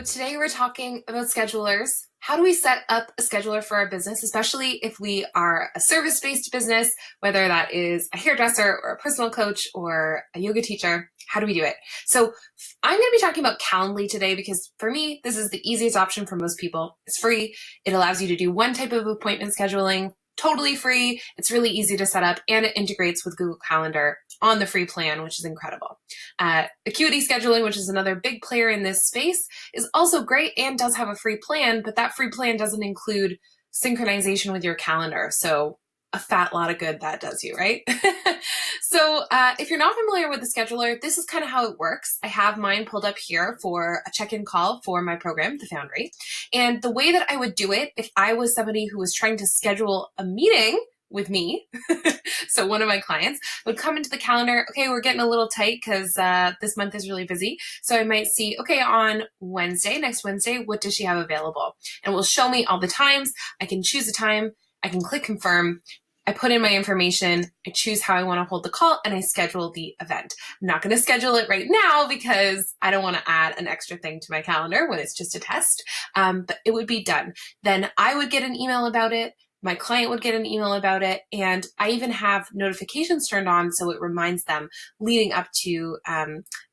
Today we're talking about schedulers. How do we set up a scheduler for our business, especially if we are a service-based business, whether that is a hairdresser or a personal coach or a yoga teacher? How do we do it? So I'm going to be talking about Calendly today because for me, this is the easiest option for most people. It's free. It allows you to do one type of appointment scheduling, totally free. It's really easy to set up, and it integrates with Google Calendar on the free plan, which is incredible. Acuity Scheduling, which is another big player in this space, is also great and does have a free plan, but that free plan doesn't include synchronization with your calendar. So a fat lot of good that does you, right? So if you're not familiar with the scheduler, this is kind of how it works. I have mine pulled up here for a check-in call for my program, The Foundry. And the way that I would do it, if I was somebody who was trying to schedule a meeting with me, so one of my clients would come into the calendar, okay, we're getting a little tight because this month is really busy. So I might see, okay, on Wednesday, next Wednesday, what does she have available? And it will show me all the times. I can choose a time. I can click confirm. I put in my information, I choose how I want to hold the call, and I schedule the event. I'm not going to schedule it right now because I don't want to add an extra thing to my calendar when it's just a test, but it would be done. Then I would get an email about it. My client would get an email about it, and I even have notifications turned on so it reminds them leading up to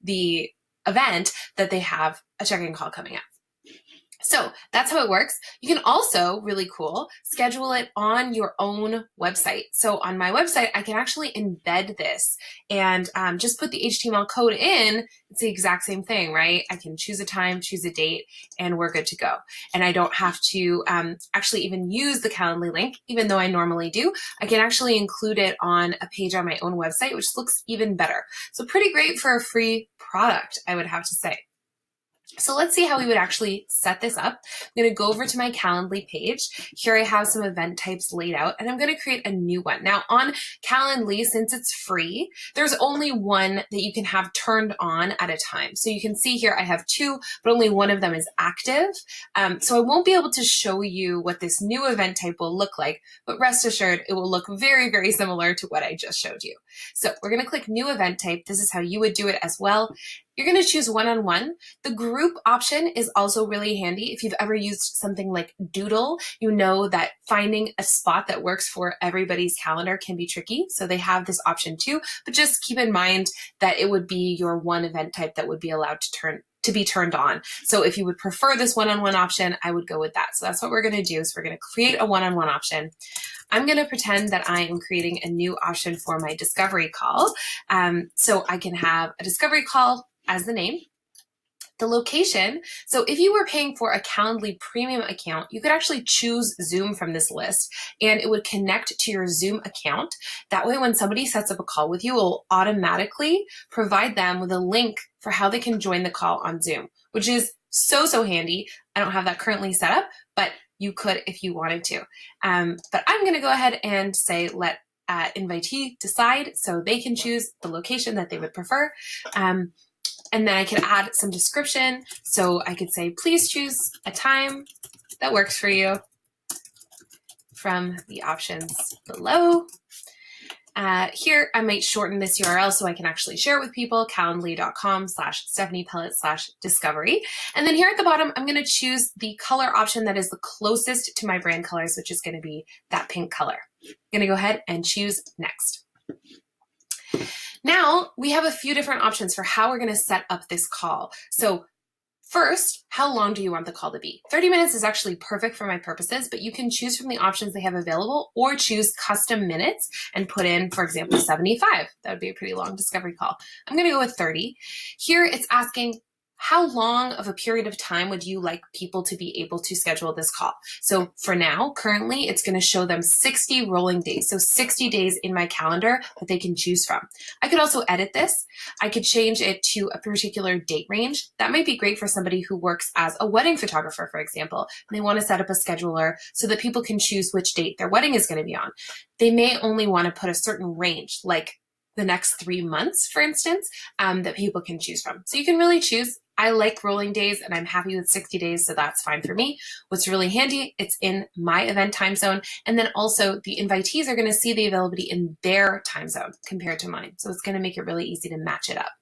the event that they have a check-in call coming up. So that's how it works. You can also, really cool, schedule it on your own website. So on my website, I can actually embed this and just put the HTML code in. It's the exact same thing, right? I can choose a time, choose a date, and we're good to go. And I don't have to actually even use the Calendly link, even though I normally do. I can actually include it on a page on my own website, which looks even better. So pretty great for a free product, I would have to say. So let's see how we would actually set this up. I'm going to go over to my Calendly page. Here I have some event types laid out, and I'm going to create a new one. Now on Calendly, since it's free, there's only one that you can have turned on at a time. So you can see here I have two, but only one of them is active. So I won't be able to show you what this new event type will look like, but rest assured it will look very, very similar to what I just showed you. So we're going to click New Event Type. This is how you would do it as well. You're going to choose one-on-one. The group option is also really handy. If you've ever used something like Doodle, you know that finding a spot that works for everybody's calendar can be tricky. So they have this option too, but just keep in mind that it would be your one event type that would be allowed to be turned on. So if you would prefer this one-on-one option, I would go with that. So that's what we're going to do. So we're going to create a one-on-one option. I'm going to pretend that I am creating a new option for my discovery call. So I can have a discovery call as the name. The location, so if you were paying for a Calendly premium account, you could actually choose Zoom from this list and it would connect to your Zoom account. That way, when somebody sets up a call with you, it will automatically provide them with a link for how they can join the call on Zoom, which is so, so handy. I don't have that currently set up, but you could if you wanted to. But I'm going to go ahead and say, let invitee decide so they can choose the location that they would prefer. And then I could add some description. So I could say, please choose a time that works for you from the options below. Here, I might shorten this URL so I can actually share it with people, calendly.com/stephaniepellett/discovery. And then here at the bottom, I'm going to choose the color option that is the closest to my brand colors, which is going to be that pink color. I'm going to go ahead and choose next. Now we have a few different options for how we're going to set up this call. So first, how long do you want the call to be? 30 minutes is actually perfect for my purposes, but you can choose from the options they have available or choose custom minutes and put in, for example, 75. That would be a pretty long discovery call. I'm going to go with 30. Here it's asking, how long of a period of time would you like people to be able to schedule this call? So for now, currently, it's going to show them 60 rolling days. So 60 days in my calendar that they can choose from. I could also edit this. I could change it to a particular date range. That might be great for somebody who works as a wedding photographer, for example, and they want to set up a scheduler so that people can choose which date their wedding is going to be on. They may only want to put a certain range, like the next 3 months, for instance, that people can choose from. So you can really choose. I like rolling days and I'm happy with 60 days, so that's fine for me. What's really handy, it's in my event time zone. And then also the invitees are going to see the availability in their time zone compared to mine. So it's going to make it really easy to match it up.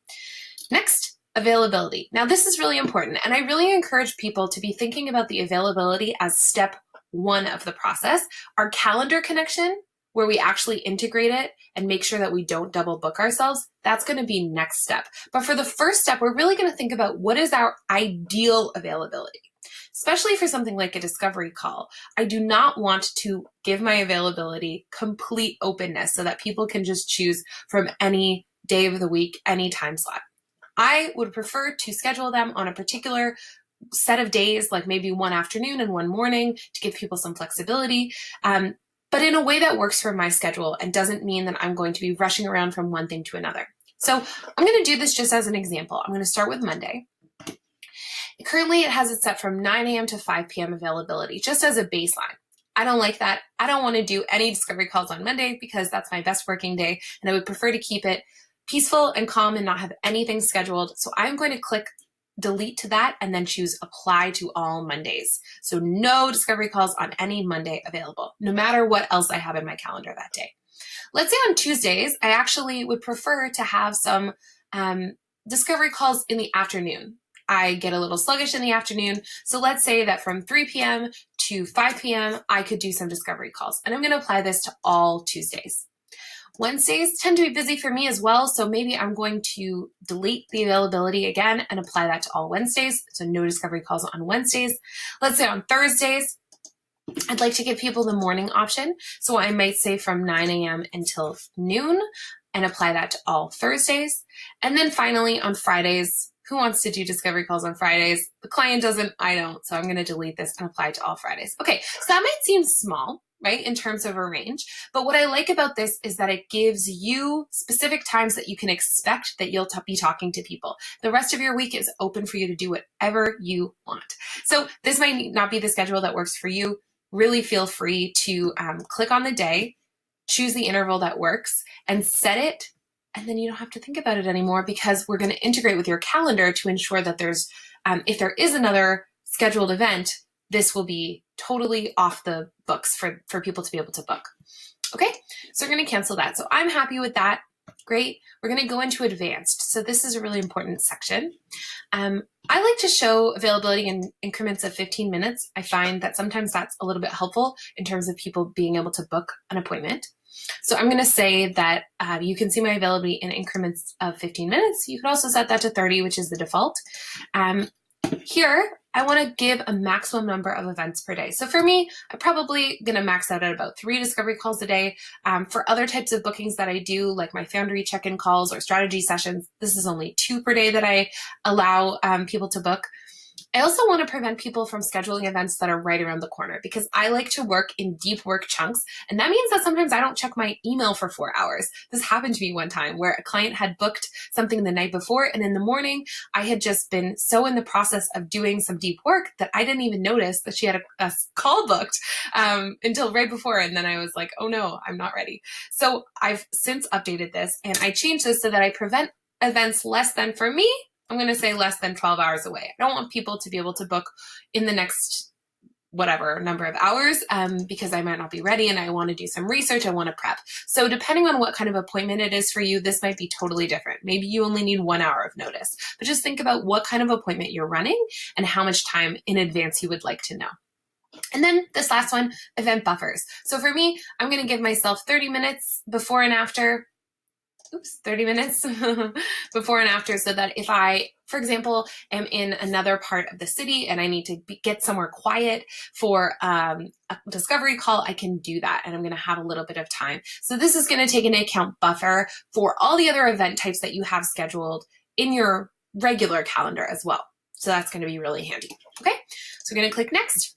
Next, Availability. Now, this is really important, and I really encourage people to be thinking about the availability as step one of the process. Our calendar connection, where we actually integrate it and make sure that we don't double book ourselves, that's going to be next step. But for the first step, we're really going to think about what is our ideal availability. Especially for something like a discovery call, I do not want to give my availability complete openness so that people can just choose from any day of the week, any time slot. I would prefer to schedule them on a particular set of days, like maybe one afternoon and one morning, to give people some flexibility, but in a way that works for my schedule and doesn't mean that I'm going to be rushing around from one thing to another. So I'm going to do this just as an example. I'm going to start with Monday. Currently, it has it set from 9 a.m. to 5 p.m. availability, just as a baseline. I don't like that. I don't want to do any discovery calls on Monday because that's my best working day, and I would prefer to keep it peaceful and calm and not have anything scheduled. So I'm going to click delete to that and then choose apply to all Mondays. So no discovery calls on any Monday available, no matter what else I have in my calendar that day. Let's say on Tuesdays, I actually would prefer to have some discovery calls in the afternoon. I get a little sluggish in the afternoon. So let's say that from 3 p.m. to 5 p.m., I could do some discovery calls. And I'm going to apply this to all Tuesdays. Wednesdays tend to be busy for me as well. So maybe I'm going to delete the availability again and apply that to all Wednesdays. So no discovery calls on Wednesdays. Let's say on Thursdays, I'd like to give people the morning option. So I might say from 9 a.m. until noon and apply that to all Thursdays. And then finally on Fridays, who wants to do discovery calls on Fridays? The client doesn't, I don't. So I'm going to delete this and apply to all Fridays. Okay, so that might seem small, right, in terms of a range. But what I like about this is that it gives you specific times that you can expect that you'll be talking to people. The rest of your week is open for you to do whatever you want. So this might not be the schedule that works for you. Really feel free to click on the day, choose the interval that works, and set it. And then you don't have to think about it anymore because we're going to integrate with your calendar to ensure that there's, if there is another scheduled event, this will be totally off the books for people to be able to book. Okay, so we're going to cancel that. So I'm happy with that. Great. We're going to go into advanced. So this is a really important section. I like to show availability in increments of 15 minutes. I find that sometimes that's a little bit helpful in terms of people being able to book an appointment. So I'm going to say that you can see my availability in increments of 15 minutes. You could also set that to 30, which is the default. Here, I want to give a maximum number of events per day. So for me, I'm probably going to max out at about 3 discovery calls a day. For other types of bookings that I do, like my Foundry check-in calls or strategy sessions, this is only 2 per day that I allow people to book. I also want to prevent people from scheduling events that are right around the corner because I like to work in deep work chunks. And that means that sometimes I don't check my email for 4 hours. This happened to me one time where a client had booked something the night before. And in the morning, I had just been so in the process of doing some deep work that I didn't even notice that she had a call booked until right before. And then I was like, oh no, I'm not ready. So I've since updated this and I changed this so that I prevent events less than, for me, I'm going to say less than 12 hours away. I don't want people to be able to book in the next whatever number of hours because I might not be ready and I want to do some research. I want to prep. So depending on what kind of appointment it is for you, this might be totally different. Maybe you only need 1 hour of notice, but just think about what kind of appointment you're running and how much time in advance you would like to know. And then this last one, event buffers. So for me, I'm going to give myself 30 minutes before and after. 30 minutes before and after, so that if I, for example, am in another part of the city and I need to get somewhere quiet for a discovery call, I can do that. And I'm going to have a little bit of time. So this is going to take into account buffer for all the other event types that you have scheduled in your regular calendar as well. So that's going to be really handy. Okay, so we're going to click next.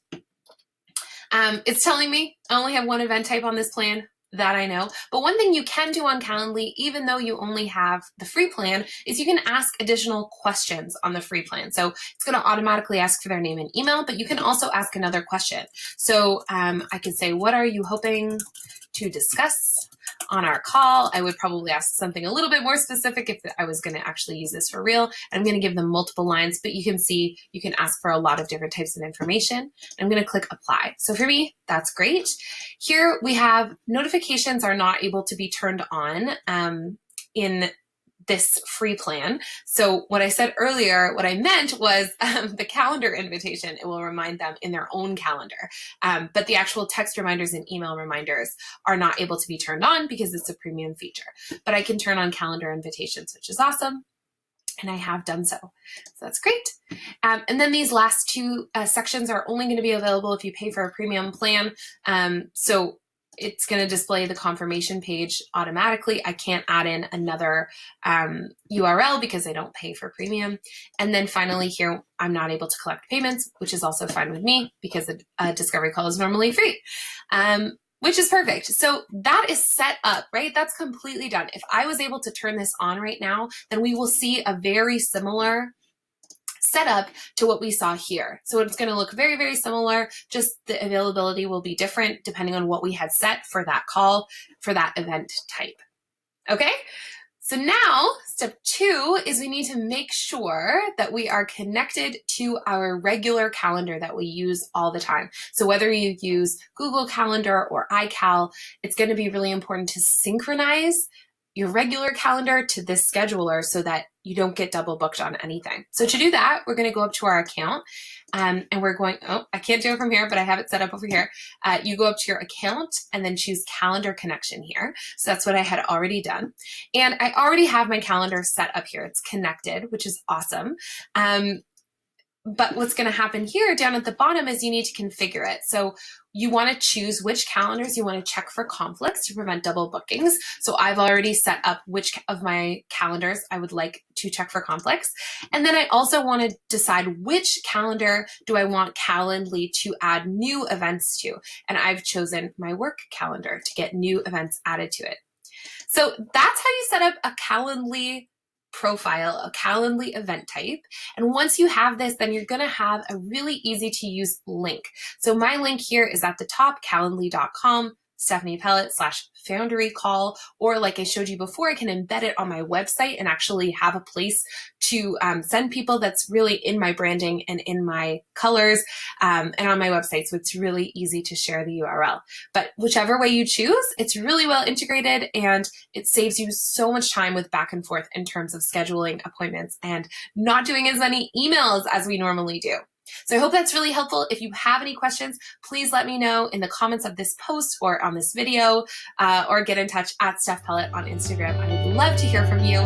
It's telling me I only have 1 event type on this plan. That I know. But one thing you can do on Calendly, even though you only have the free plan, is you can ask additional questions on the free plan. So it's going to automatically ask for their name and email, but you can also ask another question. So I could say, what are you hoping to discuss on our call? I would probably ask something a little bit more specific if I was going to actually use this for real. I'm going to give them multiple lines, but you can see you can ask for a lot of different types of information. I'm going to click apply. So for me, that's great. Here we have notifications are not able to be turned on in this free plan. So what I said earlier, what I meant was the calendar invitation, it will remind them in their own calendar. But the actual text reminders and email reminders are not able to be turned on because it's a premium feature. But I can turn on calendar invitations, which is awesome. And I have done so. So that's great. And then these last two sections are only going to be available if you pay for a premium plan. So it's going to display the confirmation page automatically. I can't add in another URL because I don't pay for premium. And then finally here, I'm not able to collect payments, which is also fine with me because a discovery call is normally free. Which is perfect. So that is set up, right? That's completely done. If I was able to turn this on right now, then we will see a very similar setup to what we saw here. So it's going to look very, very similar. Just the availability will be different depending on what we had set for that call, for that event type. Okay? So now step 2 is we need to make sure that we are connected to our regular calendar that we use all the time. So whether you use Google Calendar or iCal, it's going to be really important to synchronize your regular calendar to this scheduler so that you don't get double booked on anything. So to do that, we're going to go up to our account and we're going, oh, I can't do it from here, but I have it set up over here. You go up to your account and then choose calendar connection here. So that's what I had already done. And I already have my calendar set up here. It's connected, which is awesome. But what's going to happen here down at the bottom is you need to configure it. So you want to choose which calendars you want to check for conflicts to prevent double bookings. So I've already set up which of my calendars I would like to check for conflicts. And then I also want to decide which calendar do I want Calendly to add new events to. And I've chosen my work calendar to get new events added to it. So that's how you set up a Calendly profile, a Calendly event type. And once you have this, then you're going to have a really easy to use link. So my link here is at the top, calendly.com. Stephanie Pellett /Foundry call, or like I showed you before, I can embed it on my website and actually have a place to send people that's really in my branding and in my colors and on my website. So it's really easy to share the URL. But whichever way you choose, it's really well integrated and it saves you so much time with back and forth in terms of scheduling appointments and not doing as many emails as we normally do. So I hope that's really helpful. If you have any questions, please let me know in the comments of this post or on this video, or get in touch at Steph Pellett on Instagram. I would love to hear from you.